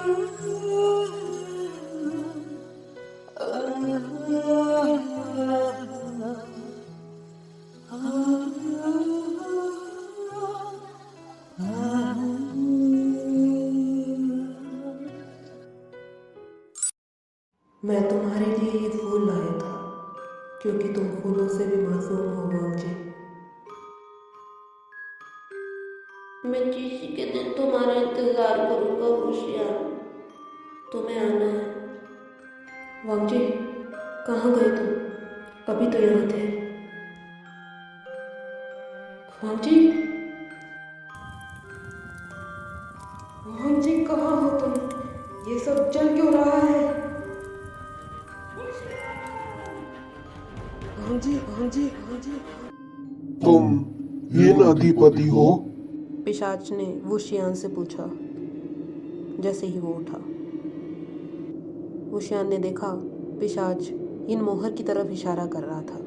मैं तुम्हारे लिए ये फूल लाया था क्योंकि तुम फूलों से भी मासूम हो वांगजी। मैं चीशी के दिन तुम्हारा इंतजार करूंगा होशियार, तुम्हें आना है। वांगजी, कहाँ गए तुम? अभी तो यहाँ थे। वांगजी, वांगजी कहाँ हो तुम? ये सब चल क्यों रहा है? वांगजी, वांगजी, वांगजी। तुम हीन अधिपति हो? पिशाच ने वुशियान से पूछा जैसे ही वो उठा। वुशियान ने देखा पिशाच इन मोहर की तरफ इशारा कर रहा था।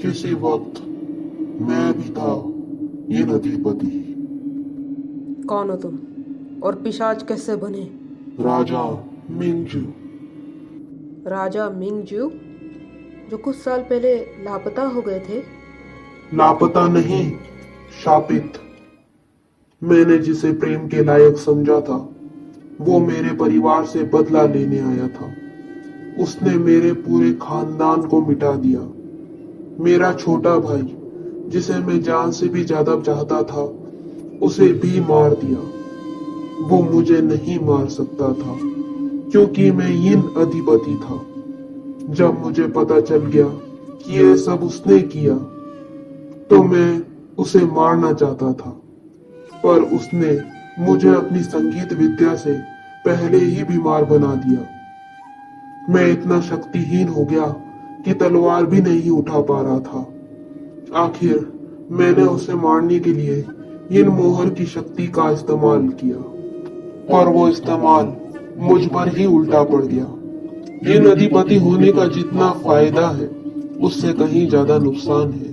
किसी वक्त मैं भी था हीन अधिपति। कौन हो तुम और पिशाच कैसे बने? राजा मिंगजू। राजा मिंगजू, जो कुछ साल पहले लापता हो गए थे? लापता नहीं, शापित। मैंने जिसे प्रेम के लायक समझा था वो मेरे परिवार से बदला लेने आया था। उसने मेरे पूरे खानदान को मिटा दिया। मेरा छोटा भाई जिसे मैं जान से भी ज्यादा चाहता था उसे भी मार दिया। वो मुझे नहीं मार सकता था क्योंकि मैं हीन अधिपति था। जब मुझे पता चल गया कि ये सब उसने किया तो मैं उसे मारना चाहता था, पर उसने मुझे अपनी संगीत विद्या से पहले ही बीमार बना दिया। मैं इतना शक्तिहीन हो गया कि तलवार भी नहीं उठा पा रहा था। आखिर मैंने उसे मारने के लिए इन मोहर की शक्ति का इस्तेमाल किया, पर वो इस्तेमाल मुझ पर ही उल्टा पड़ गया। इन अधिपति होने का जितना फायदा है उससे कहीं ज्यादा नुकसान है।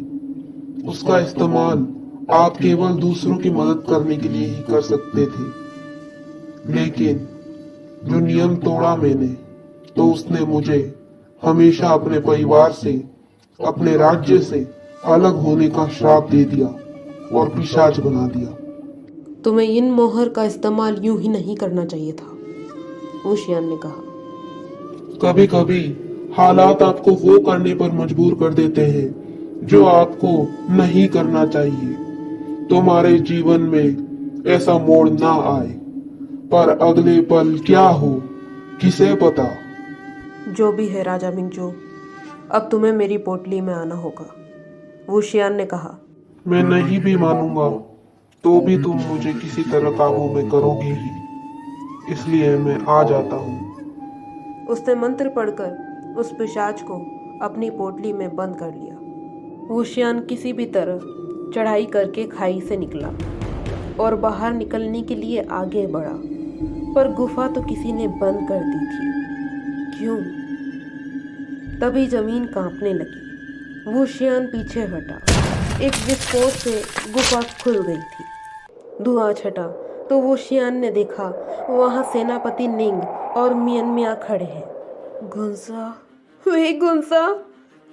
उसका इस्तेमाल आप केवल दूसरों की मदद करने के लिए ही कर सकते थे, लेकिन जो नियम तोड़ा मैंने तो उसने मुझे हमेशा अपने परिवार से, अपने राज्य से अलग होने का श्राप दे दिया और पिशाच बना दिया। तुम्हें इन मोहर का इस्तेमाल यूं ही नहीं करना चाहिए था, वुशियान ने कहा। कभी कभी हालात आपको वो करने पर मजबूर कर देते हैं जो आपको नहीं करना चाहिए। तुम्हारे जीवन में ऐसा मोड़ ना आए, पर अगले पल क्या हो किसे पता। जो भी है राजा मिंगजू, अब तुम्हें मेरी पोटली में आना होगा, वुशियान ने कहा। मैं नहीं भी मानूंगा तो भी तुम मुझे किसी तरह काबू में करोगी ही, इसलिए मैं आ जाता हूँ। उसने मंत्र पढ़कर उस पिशाच को अपनी पोटली में बंद कर लिया। वुशियान किसी भी तरह चढ़ाई करके खाई से निकला और बाहर निकलने के लिए आगे बढ़ा, पर गुफा तो किसी ने बंद कर दी थी। क्यों? तभी जमीन कांपने लगी। वुशियान पीछे हटा। एक विस्फोट से गुफा खुल गई थी। धुआं छटा तो वुशियान ने देखा वहां सेनापति निंग और मियनमिया खड़े हैं। गुंसा, वे गुंसा!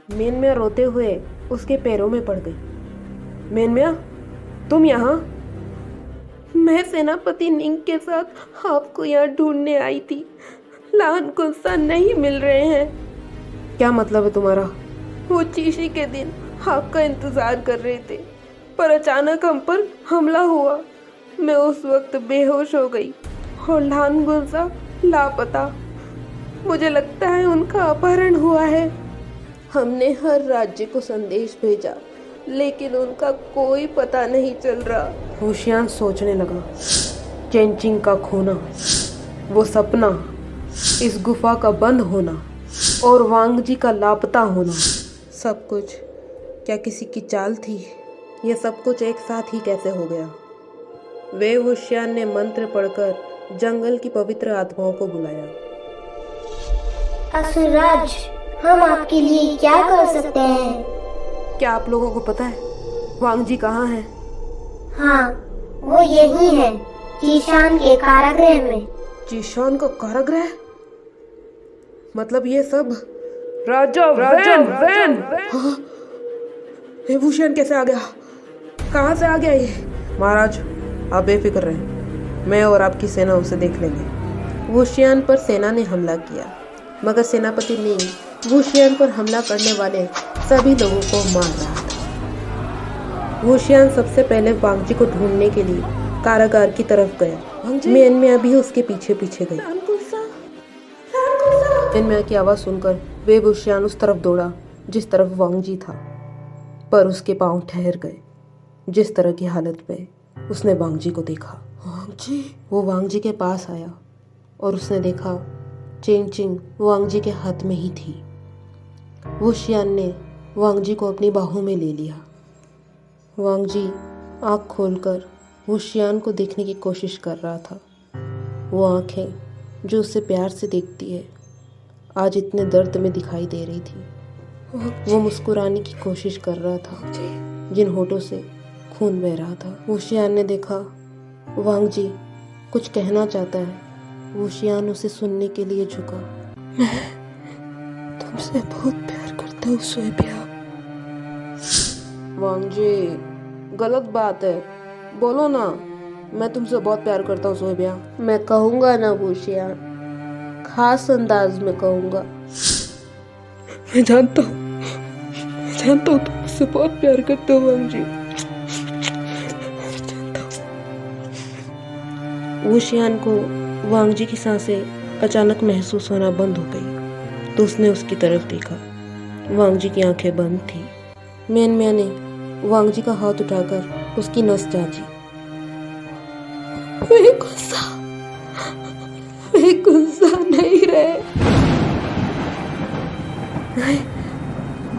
मियनमिया रोते हुए उसके पैरों में पड़ गई। मियनमिया, तुम यहाँ? मैं सेनापति निंग के साथ आपको यहाँ ढूंढने आई थी। लान गुंसा नहीं मिल रहे हैं। क्या मतलब है तुम्हारा? वो चीशी के दिन आपका इंतजार कर रहे थे, पर अचानक हम पर हमला हुआ। मैं उस वक्त बेहोश हो गई और लान गुंसा लापता। मुझे लगता है उनका अपहरण हुआ है। हमने हर राज्य को संदेश भेजा, लेकिन उनका कोई पता नहीं चल रहा। वुशियान सोचने लगा। चेंचिंग का खोना, वो सपना, इस गुफा का बंद होना और वांगजी का लापता होना, सब कुछ क्या किसी की चाल थी? यह सब कुछ एक साथ ही कैसे हो गया? वे वुशियान ने मंत्र पढ़कर जंगल की पवित्र आत्माओं को बुलाया। असुरराज, हम आपके लिए क्या कर सकते हैं? क्या आप लोगों को पता है वांगजी कहाँ है? हाँ, वो यही है, कीशान के कारागृह में। जीशान का कारागृह, मतलब ये सब राजा वैन। हाँ, ये वुशियान कैसे आ गया? कहाँ से आ गया ये? महाराज, आप बेफिक्र रहें, मैं और आपकी सेना उसे देख लेंगे। वुशियान पर सेना ने हमला किया, मगर सेनापति ने वुशियान पर हमला करने वाले सभी लोगों को मार रहा था। वुशियान सबसे पहले वांगजी को ढूंढने के लिए कारागार की तरफ गया। मियान मियाँ भी उसके पीछे पीछे गई। मियान मियाँ की आवाज़ सुनकर वे वुशियान उस तरफ दौड़ा जिस तरफ वांगजी था, पर उसके पांव ठहर गए। जिस तरह की हालत में उसने वांगजी को देखा, वो वांगजी के पास आया और उसने देखा चेंगचिंग वांगजी के हाथ में ही थी। वुशियान ने वांगजी को अपनी बाहों में ले लिया। वांगजी आँख खोलकर वुशियान को देखने की कोशिश कर रहा था। वो आँखें जो उसे प्यार से देखती है आज इतने दर्द में दिखाई दे रही थी। वो मुस्कुराने की कोशिश कर रहा था, जिन होठों से खून बह रहा था। वुशियान ने देखा वांगजी कुछ कहना चाहता है। वुशियान उसे सुनने के लिए झुका। मैं तुमसे बहुत प्यार करता हूँ सोएबिया। वांगजी, गलत बात है, बोलो ना, मैं तुमसे बहुत प्यार करता हूँ सोएबिया। मैं कहूँगा ना वुशियान, खास अंदाज में कहूँगा। मैं जानता हूँ तुम मुझसे बहुत प्यार करते हो वांगजी। वुशियान को वांगजी की सांसें अचानक महसूस होना बंद हो गई, तो उसने उसकी तरफ देखा। वांगजी की आंखें बंद थी। मियान मियाँ ने वांगजी का हाथ उठाकर उसकी नस जांची। वे गुस्सा नहीं रहे।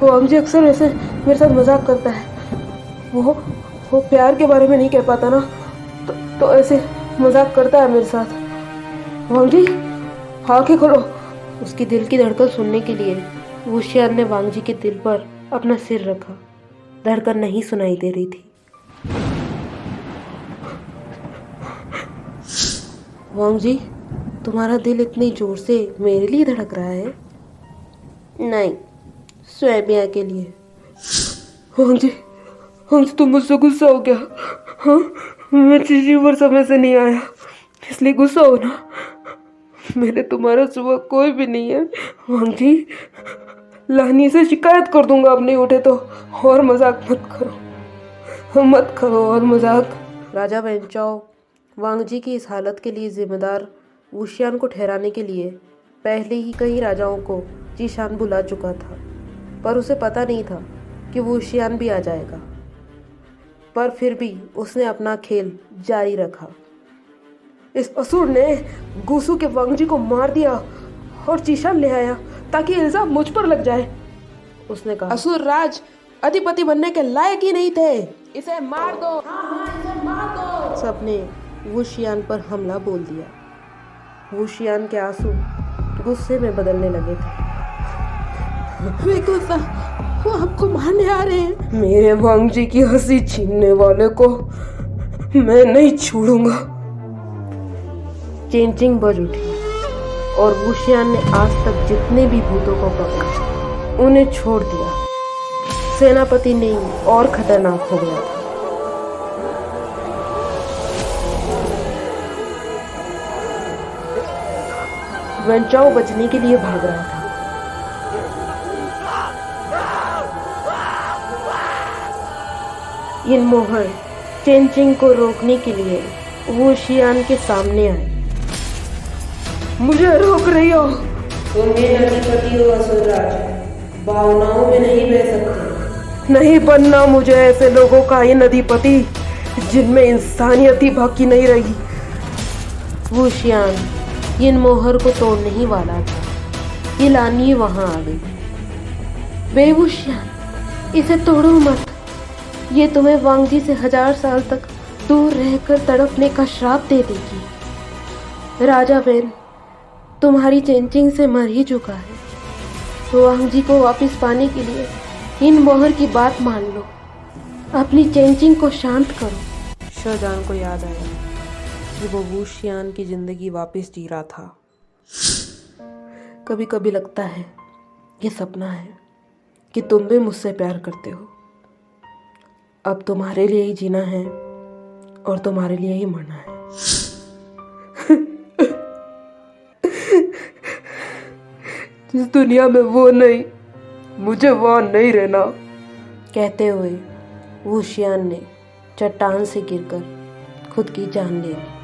वांगजी अक्सर ऐसे मेरे साथ मजाक करता है। वो प्यार के बारे में नहीं कह पाता ना, तो ऐसे मजाक करता है मेरे साथ। वांगजी, आंखें खोलो। उसकी दिल की धड़कन सुनने के लिए वुशियान ने वांगजी के दिल पर अपना सिर रखा। धड़कन नहीं सुनाई दे रही थी। वांगजी, तुम्हारा दिल इतनी जोर से मेरे लिए धड़क रहा है? नहीं, सोएबिया के लिए। वांगजी, तुम मुझसे गुस्सा हो गया? हाँ, मैं चीजी पर समय से नहीं आया, इसलिए गुस्सा हो ना? मेरे तुम्हारा सुबह कोई भी नहीं है वांगजी। लानी से शिकायत कर दूंगा अब नहीं उठे तो। और मजाक मत करो और मजाक। राजा वेंचाओ वांगजी की इस हालत के लिए जिम्मेदार वुशियान को ठहराने के लिए पहले ही कई राजाओं को जीशान बुला चुका था, पर उसे पता नहीं था कि वुशियान भी आ जाएगा। पर फिर भी उसने अपना खेल जारी रखा। इस असुर ने गुसु के वांगजी को मार दिया और जीशान ले आया ताकि इल्जाम मुझ पर लग जाए। उसने कहा, असुर राज अधिपति बनने के लायक ही नहीं थे, इसे मार दो। हाँ, इसे मार दो। सबने वुशियान पर हमला बोल दिया। वुशियान के आंसू गुस्से में बदलने लगे थे। वे गुस्सा, वो आपको मारने आ रहे हैं। मेरे वांगजी की हंसी छीनने वाले को मैं नहीं छोड़ूंगा। चेंचिंग बज उठी और वुशियान ने आज तक जितने भी भूतों को पकड़ा उन्हें छोड़ दिया। सेनापति नहीं और खतरनाक हो गया था। वेंचाओ बचने के लिए भाग रहा था। इन मोहर चेंचिंग को रोकने के लिए वुशियान के सामने आए। मुझे रोक रही हो? तुम मेरे अधिपति हो असुरराज, भावनाओं में नहीं बह सकते। नहीं बनना मुझे ऐसे लोगों का इन अधिपति जिनमें इंसानियत ही बाकी नहीं रही। वुशियान इन मोहर को तोड़ने ही वाला था। ये लानी वहां आ गई। बेवुशियान, इसे तोड़ो मत, ये तुम्हें वांगजी से 1000 साल तक दूर रहकर तड़पने का श्राप दे देगी। राजा वैन तुम्हारी चेंचिंग से मर ही चुका है। वांगजी को वापस पाने के लिए इन मोहर की बात मान लो, अपनी चेंचिंग को शांत करो। शाहजहां को याद आया कि वो वूशियान की ज़िंदगी वापस जी रहा था। कभी कभी लगता है ये सपना है कि तुम भी मुझसे प्यार करते हो। अब तुम्हारे लिए ही जीना है और तुम्हारे लिए ही मरना है। जिस दुनिया में वो नहीं, मुझे वहाँ नहीं रहना। कहते हुए वूशियान ने चट्टान से गिरकर खुद की जान ले ली।